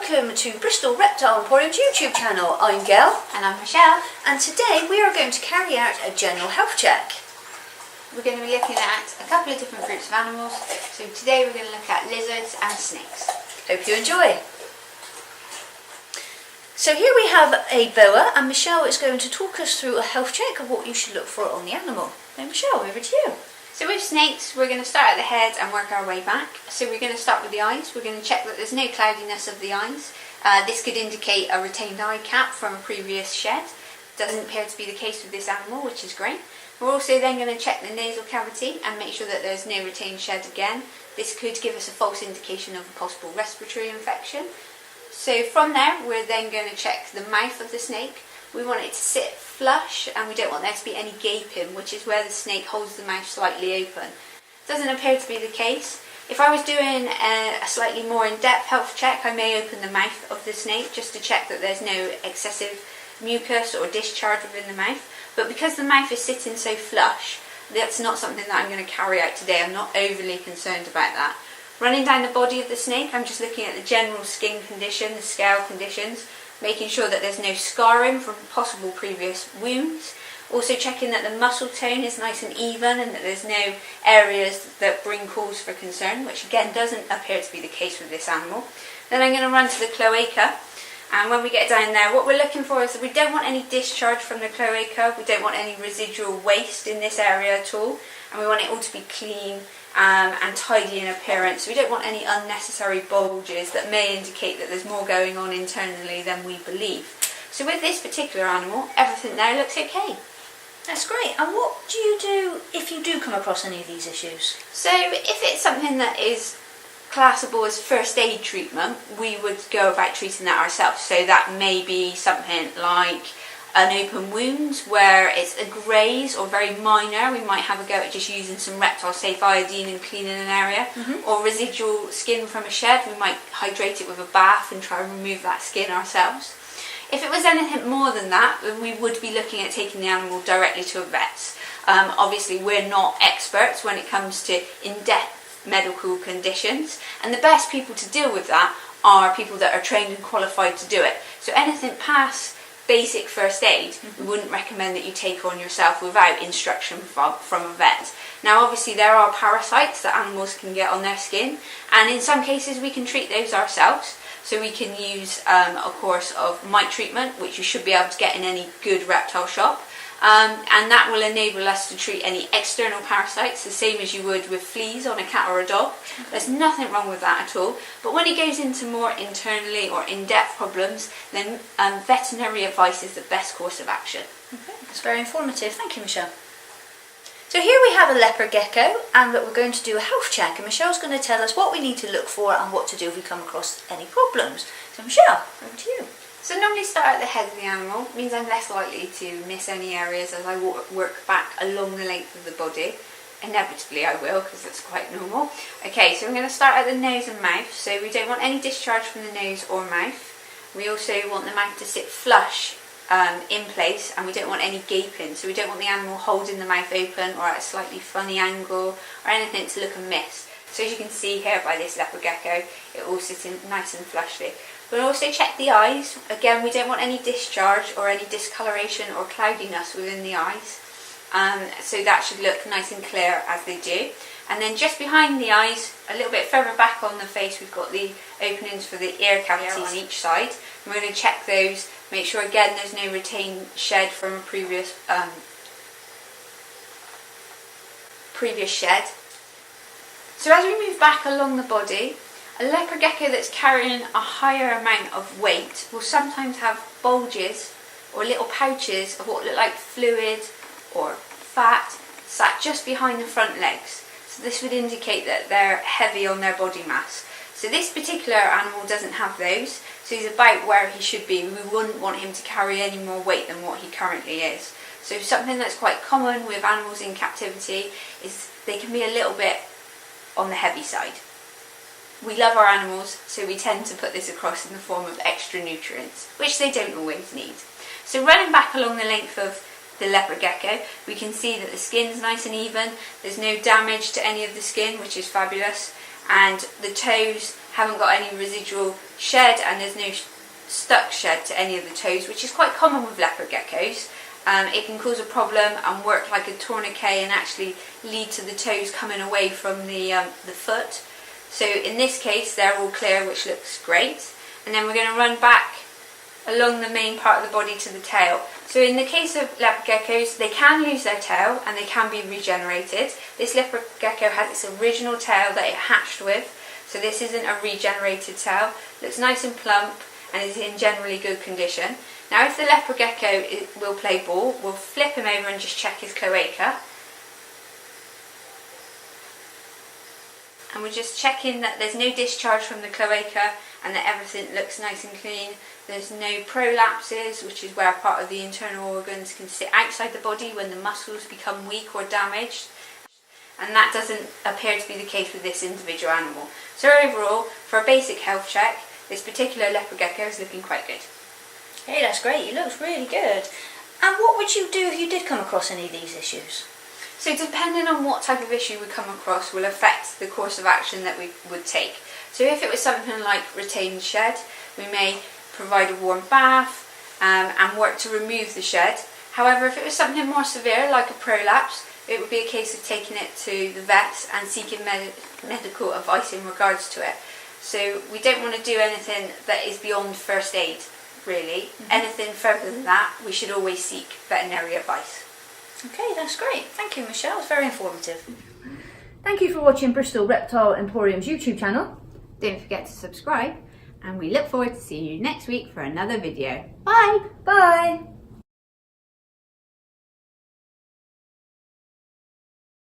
welcome to Bristol Reptile Emporium's YouTube channel. I'm Gail. And I'm Michelle. And today we are going to carry out a general health check. We're going to be looking at a couple of different groups of animals. So today we're going to look at lizards and snakes. Hope you enjoy. So here we have a boa, and Michelle is going to talk us through a health check of what you should look for on the animal. Now Michelle, over to you. So with snakes, we're going to start at the head and work our way back. So we're going to start with the eyes. We're going to check that there's no cloudiness of the eyes. This could indicate a retained eye cap from a previous shed. Doesn't appear to be the case with this animal, which is great. We're also then going to check the nasal cavity and make sure that there's no retained shed again. This could give us a false indication of a possible respiratory infection. So from there, we're then going to check the mouth of the snake. We want it to sit flush, and we don't want there to be any gaping, which is where the snake holds the mouth slightly open. Doesn't appear to be the case. If I was doing a slightly more in-depth health check, I may open the mouth of the snake just to check that there's no excessive mucus or discharge within the mouth. But because the mouth is sitting so flush, that's not something that I'm going to carry out today. I'm not overly concerned about that. Running down the body of the snake, I'm just looking at the general skin condition, the scale conditions, making sure that there's no scarring from possible previous wounds. Also checking that the muscle tone is nice and even and that there's no areas that bring cause for concern, which again doesn't appear to be the case with this animal. Then I'm going to run to the cloaca, and when we get down there, what we're looking for is that we don't want any discharge from the cloaca, we don't want any residual waste in this area at all, and we want it all to be clean and tidy in appearance. We don't want any unnecessary bulges that may indicate that there's more going on internally than we believe. So with this particular animal, everything there looks okay. That's great. And what do you do if you do come across any of these issues? So if it's something that is classable as first aid treatment, we would go about treating that ourselves. So that may be something like an open wound where it's a graze or very minor. We might have a go at just using some Reptile safe iodine and cleaning an area. Or residual skin from a shed, we might hydrate it with a bath and try and remove that skin ourselves. If it was anything more than that, then we would be looking at taking the animal directly to a vet. Obviously we're not experts when it comes to in-depth medical conditions, and the best people to deal with that are people that are trained and qualified to do it. So anything past basic first aid, we wouldn't recommend that you take on yourself without instruction from a vet. Now obviously there are parasites that animals can get on their skin, and in some cases we can treat those ourselves. So we can use a course of mite treatment, which you should be able to get in any good reptile shop. And that will enable us to treat any external parasites, the same as you would with fleas on a cat or a dog. There's nothing wrong with that at all. But when it goes into more internally or in-depth problems, then veterinary advice is the best course of action. Okay, that's very informative. Thank you, Michelle. So here we have a leopard gecko, and we're going to do a health check, and Michelle's going to tell us what we need to look for and what to do if we come across any problems. So Michelle, over to you. So normally start at the head of the animal. It means I'm less likely to miss any areas as I work back along the length of the body. Inevitably I will, because that's quite normal. Okay, so I'm going to start at the nose and mouth. So we don't want any discharge from the nose or mouth. We also want the mouth to sit flush in place, and we don't want any gaping. So we don't want the animal holding the mouth open or at a slightly funny angle or anything to look amiss. So as you can see here by this leopard gecko, it all sits in nice and flushly. We'll also check the eyes. Again, we don't want any discharge or any discoloration or cloudiness within the eyes. So that should look nice and clear as they do. And then just behind the eyes, a little bit further back on the face, we've got the openings for the ear cavity on each side. And we're going to check those, make sure again there's no retained shed from a previous shed. So as we move back along the body, a leopard gecko that's carrying a higher amount of weight will sometimes have bulges or little pouches of what look like fluid or fat sat just behind the front legs. So this would indicate that they're heavy on their body mass. So this particular animal doesn't have those, so he's about where he should be. We wouldn't want him to carry any more weight than what he currently is. So something that's quite common with animals in captivity is they can be a little bit on the heavy side. We love our animals, so we tend to put this across in the form of extra nutrients, which they don't always need. So running back along the length of the leopard gecko, we can see that the skin's nice and even, there's no damage to any of the skin, which is fabulous, and the toes haven't got any residual shed and there's no stuck shed to any of the toes, which is quite common with leopard geckos. It can cause a problem and work like a tourniquet and actually lead to the toes coming away from the foot. So in this case they're all clear, which looks great. And then we're going to run back along the main part of the body to the tail. So in the case of leopard geckos, they can lose their tail and they can be regenerated. This leopard gecko has its original tail that it hatched with, so this isn't a regenerated tail. Looks nice and plump and is in generally good condition. Now if the leopard gecko will play ball, we'll flip him over and just check his cloaca. And we're just checking that there's no discharge from the cloaca and that everything looks nice and clean. There's no prolapses, which is where part of the internal organs can sit outside the body when the muscles become weak or damaged. And that doesn't appear to be the case with this individual animal. So overall, for a basic health check, this particular leopard gecko is looking quite good. Hey, that's great. He looks really good. And what would you do if you did come across any of these issues? So depending on what type of issue we come across will affect the course of action that we would take. So if it was something like retained shed, we may provide a warm bath and work to remove the shed. However, if it was something more severe like a prolapse, it would be a case of taking it to the vets and seeking medical advice in regards to it. So we don't want to do anything that is beyond first aid, really. Anything further than that, we should always seek veterinary advice. Okay, that's great. Thank you, Michelle. It's very informative. Thank you for watching Bristol Reptile Emporium's YouTube channel. Don't forget to subscribe, and we look forward to seeing you next week for another video. Bye! Bye!